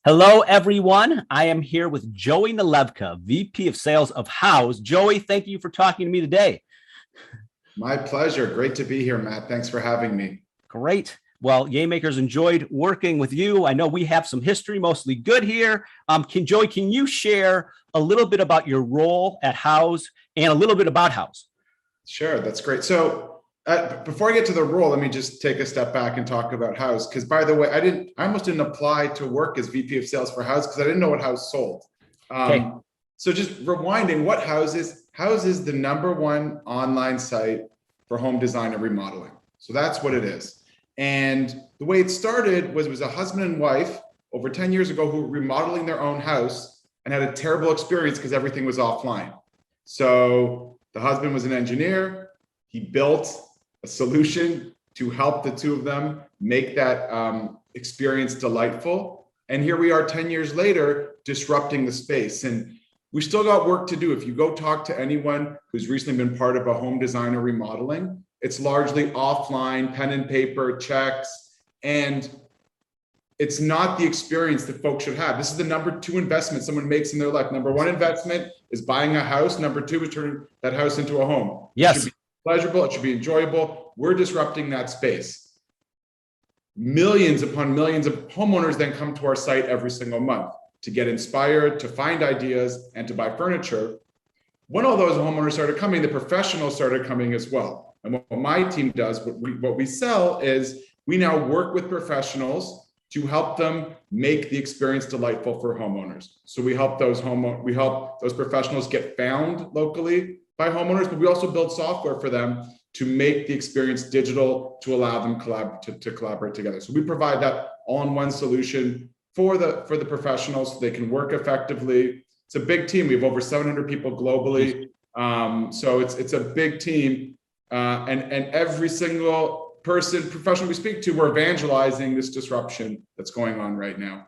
Hello, everyone. I am here with Joey Nalevka, VP of Sales of Houzz. Joey, thank you for talking to me today. My pleasure. Great to be here, Matt. Thanks for having me. Great. Well, Yaymakers enjoyed working with you. I know we have some history, mostly good here. Joey, can you share a little bit about your role at Houzz and a little bit about Houzz? Sure, that's great. So before I get to the role, let me just take a step back and talk about Houzz. Because by the way, I almost didn't apply to work as VP of Sales for Houzz because I didn't know what Houzz sold. Okay. So just rewinding, what Houzz is. Houzz is the #1 online site for home design and remodeling. So that's what it is. And the way it started was a husband and wife over 10 years ago who were remodeling their own house and had a terrible experience because everything was offline. So the husband was an engineer. He built a solution to help the two of them make that experience delightful. And here we are 10 years later, disrupting the space. And we still got work to do. If you go talk to anyone who's recently been part of a home design or remodeling, it's largely offline, pen and paper, checks, and it's not the experience that folks should have. This is the #2 investment someone makes in their life. #1 investment is buying a house. #2 is turning that house into a home. Yes. It should be pleasurable. It should be enjoyable. We're disrupting that space. Millions upon millions of homeowners then come to our site every single month to get inspired, to find ideas, and to buy furniture. When all those homeowners started coming, the professionals started coming as well. And what my team does, what we sell is we now work with professionals to help them make the experience delightful for homeowners. So we help those professionals get found locally by homeowners, but we also build software for them to make the experience digital to allow them to collaborate together. So we provide that all-in-one solution for the professionals so they can work effectively. It's a big team. We have over 700 people globally. So it's a big team. And every single professional we speak to, we're evangelizing this disruption that's going on right now.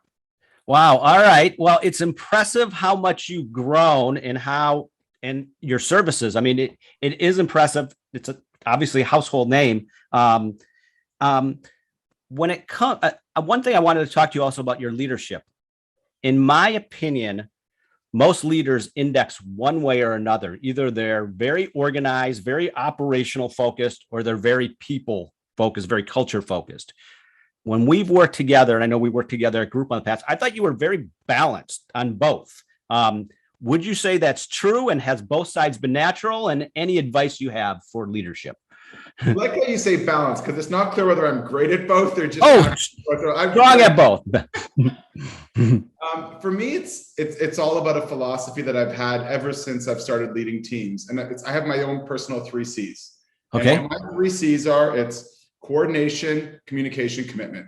Wow. All right. Well, it's impressive how much you've grown and your services. I mean, it is impressive. It's obviously a household name. When it comes, one thing I wanted to talk to you also about your leadership. In my opinion, most leaders index one way or another. Either they're very organized, very operational focused, or they're very people focused, very culture focused. When we've worked together, and I know we worked together at Group on the past, I thought you were very balanced on both. Would you say that's true? And has both sides been natural? And any advice you have for leadership? I like how you say balance, because it's not clear whether I'm great at both or just I'm strong at both. For me, it's all about a philosophy that I've had ever since I've started leading teams, and I have my own personal 3 C's. Okay. And my 3 C's are it's coordination, communication, commitment,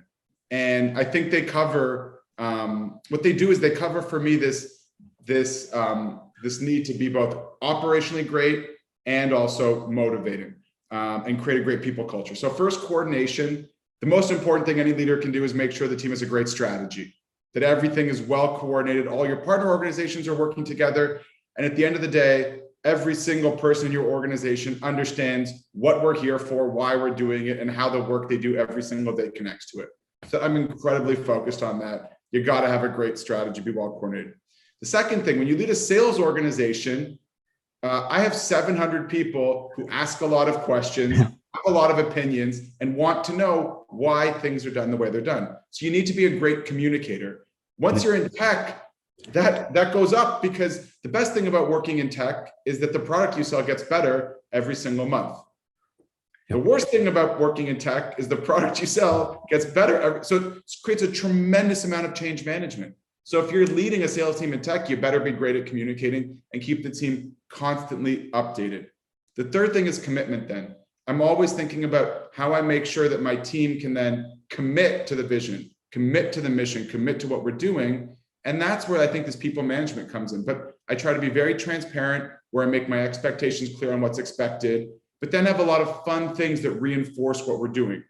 and I think they cover what they do is they cover for me this need to be both operationally great and also motivating. And create a great people culture. So first, coordination. The most important thing any leader can do is make sure the team has a great strategy, that everything is well coordinated. All your partner organizations are working together. And at the end of the day, every single person in your organization understands what we're here for, why we're doing it, and how the work they do every single day connects to it. So I'm incredibly focused on that. You got to have a great strategy, be well coordinated. The second thing, when you lead a sales organization, I have 700 people who ask a lot of questions, have a lot of opinions, and want to know why things are done the way they're done. So you need to be a great communicator. Once you're in tech, that goes up, because the best thing about working in tech is that the product you sell gets better every single month. The worst thing about working in tech is the product you sell gets better. So it creates a tremendous amount of change management. So if you're leading a sales team in tech, you better be great at communicating and keep the team constantly updated. The third thing is commitment then. I'm always thinking about how I make sure that my team can then commit to the vision, commit to the mission, commit to what we're doing. And that's where I think this people management comes in. But I try to be very transparent, where I make my expectations clear on what's expected, but then have a lot of fun things that reinforce what we're doing.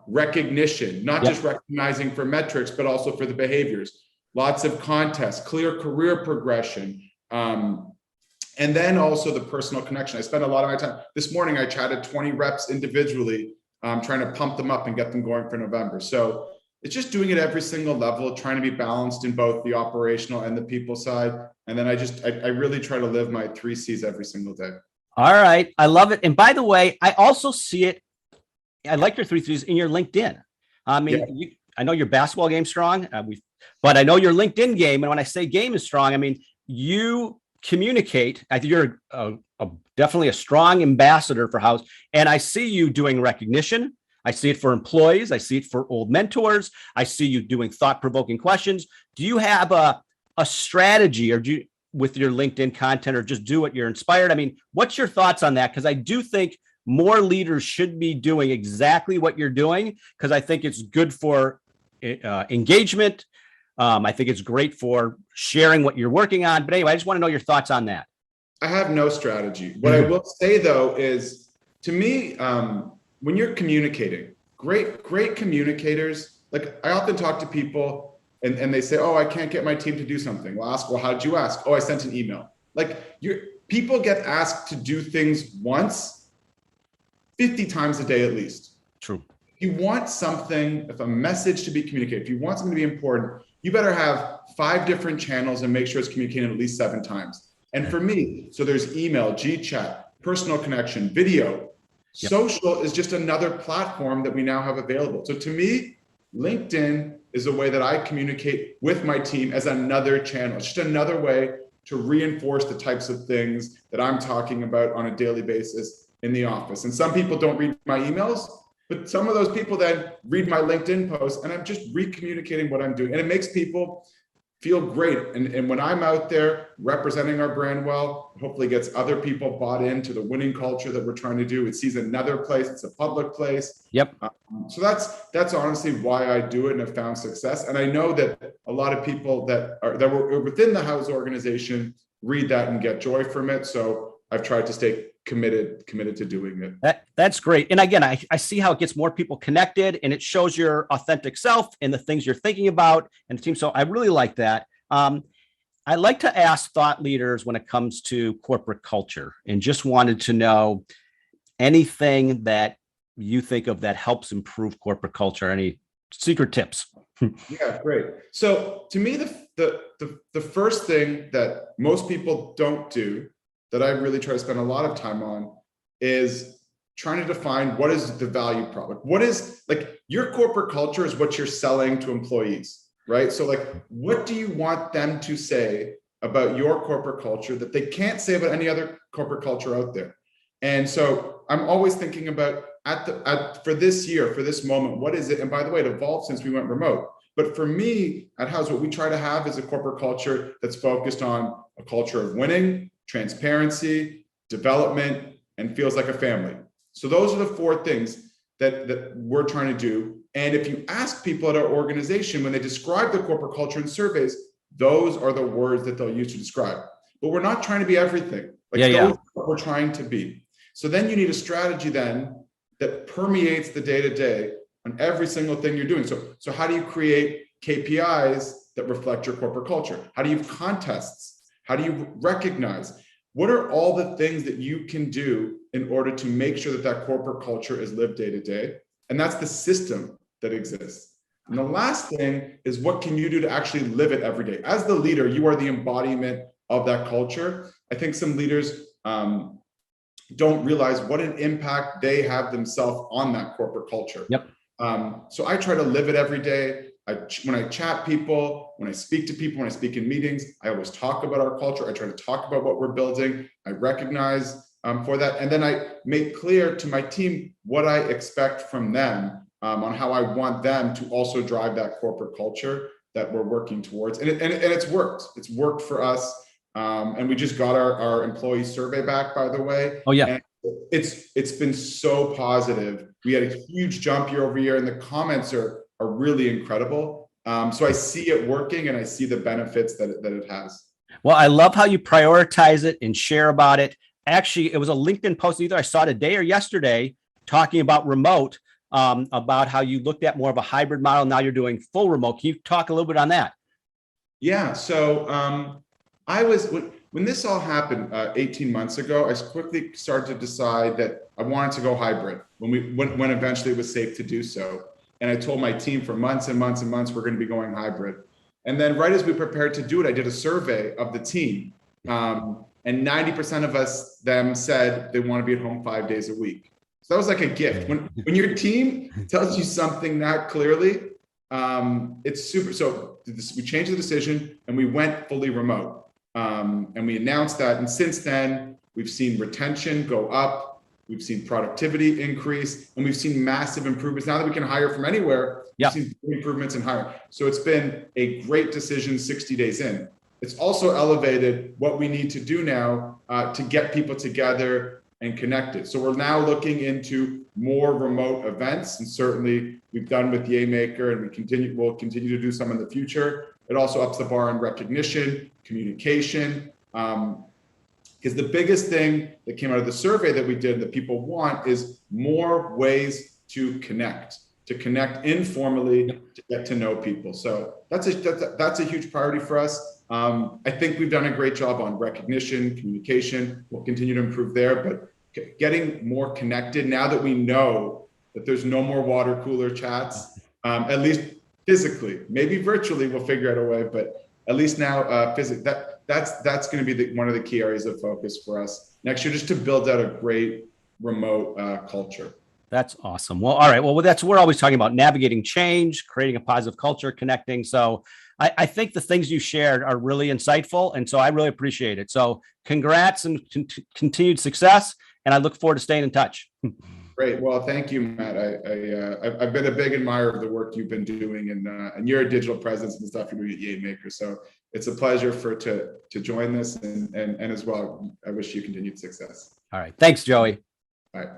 Recognition, not just recognizing for metrics, but also for the behaviors. Lots of contests, clear career progression, and then also the personal connection. I spent a lot of my time. This morning, I chatted 20 reps individually, trying to pump them up and get them going for November. So it's just doing it every single level, trying to be balanced in both the operational and the people side. And then I really try to live my 3 C's every single day. All right. I love it. And by the way, I also see it. I like your 3 C's in your LinkedIn. I mean, Yeah. I know your basketball game's strong, but I know your LinkedIn game. And when I say game is strong, I mean, you communicate. I think you're definitely a strong ambassador for Houzz. And I see you doing recognition. I see it for employees. I see it for old mentors. I see you doing thought-provoking questions. Do you have a strategy, or do you, with your LinkedIn content, or just do it? You're inspired. I mean, what's your thoughts on that? Because I do think more leaders should be doing exactly what you're doing, because I think it's good for engagement. I think it's great for sharing what you're working on. But anyway, I just want to know your thoughts on that. I have no strategy. What I will say though is, to me, when you're communicating, great communicators, like I often talk to people and they say, oh, I can't get my team to do something. Well, ask, well, how did you ask? Oh, I sent an email. Like people get asked to do things once, 50 times a day at least. True. If you want something, if a message to be communicated, if you want something to be important, you better have 5 different channels and make sure it's communicated at least 7 times. And for me, so there's email, GChat, personal connection, video. Yep. Social is just another platform that we now have available. So to me, LinkedIn is a way that I communicate with my team as another channel. It's just another way to reinforce the types of things that I'm talking about on a daily basis in the office. And some people don't read my emails, but some of those people then read my LinkedIn posts, and I'm just re-communicating what I'm doing. And it makes people feel great. And when I'm out there representing our brand well, hopefully gets other people bought into the winning culture that we're trying to do. It sees another place. It's a public place. Yep. So that's honestly why I do it and have found success. And I know that a lot of people that were within the Houzz organization read that and get joy from it. So I've tried to stay committed to doing it. That's great. And again, I see how it gets more people connected, and it shows your authentic self and the things you're thinking about and the team. So I really like that. I like to ask thought leaders when it comes to corporate culture, and just wanted to know anything that you think of that helps improve corporate culture. Any secret tips? Yeah, great. So to me, the first thing that most people don't do, that I really try to spend a lot of time on, is trying to define what is the value prop. What is, like, your corporate culture is what you're selling to employees, right? So like, what do you want them to say about your corporate culture that they can't say about any other corporate culture out there? And so I'm always thinking about for this year, for this moment, what is it? And by the way, it evolved since we went remote. But for me at Houzz, what we try to have is a corporate culture that's focused on a culture of winning, transparency, development, and feels like a family. So those are the 4 things that we're trying to do. And if you ask people at our organization, when they describe the corporate culture in surveys, those are the words that they'll use to describe. But we're not trying to be everything. Those are what we're trying to be. So then you need a strategy then that permeates the day-to-day on every single thing you're doing. So how do you create KPIs that reflect your corporate culture? How do you have contests? How do you recognize? What are all the things that you can do in order to make sure that that corporate culture is lived day to day? And that's the system that exists. And the last thing is, what can you do to actually live it every day? As the leader, you are the embodiment of that culture. I think some leaders don't realize what an impact they have themselves on that corporate culture. Yep. So I try to live it every day. When I chat people, when I speak to people, when I speak in meetings, I always talk about our culture. I try to talk about what we're building. I recognize for that. And then I make clear to my team what I expect from them on how I want them to also drive that corporate culture that we're working towards. And it's worked. It's worked for us. And we just got our employee survey back, by the way. Oh, yeah. And it's been so positive. We had a huge jump year over year, and the comments are really incredible. So I see it working, and I see the benefits that it has. Well, I love how you prioritize it and share about it. Actually, it was a LinkedIn post, either I saw today or yesterday, talking about remote, about how you looked at more of a hybrid model. Now you're doing full remote. Can you talk a little bit on that? Yeah. So when this all happened 18 months ago, I quickly started to decide that I wanted to go hybrid when eventually it was safe to do so. And I told my team for months and months and months, we're going to be going hybrid. And then right as we prepared to do it, I did a survey of the team. And 90% of them said they want to be at home 5 days a week. So that was like a gift. When your team tells you something that clearly, it's super. So we changed the decision and we went fully remote. And we announced that. And since then, we've seen retention go up. We've seen productivity increase, and we've seen massive improvements. Now that we can hire from anywhere, we've seen improvements in hiring. So it's been a great decision 60 days in. It's also elevated what we need to do now to get people together and connected. So we're now looking into more remote events, and certainly we've done with Yaymaker, and we'll continue to do some in the future. It also ups the bar on recognition, communication. Because the biggest thing that came out of the survey that we did that people want is more ways to connect informally, to get to know people. So that's a huge priority for us. I think we've done a great job on recognition, communication. We'll continue to improve there, but getting more connected now that we know that there's no more water cooler chats, at least physically. Maybe virtually we'll figure out a way, but at least now physically, that's going to be one of the key areas of focus for us next year, just to build out a great remote culture. That's awesome. Well, all right. Well, we're always talking about navigating change, creating a positive culture, connecting. So I think the things you shared are really insightful. And so I really appreciate it. So congrats and continued success. And I look forward to staying in touch. Great. Well, thank you, Matt. I've been a big admirer of the work you've been doing, and your digital presence and the stuff you're doing at Yaymaker. So it's a pleasure to join this, and as well, I wish you continued success. All right. Thanks, Joey. All right.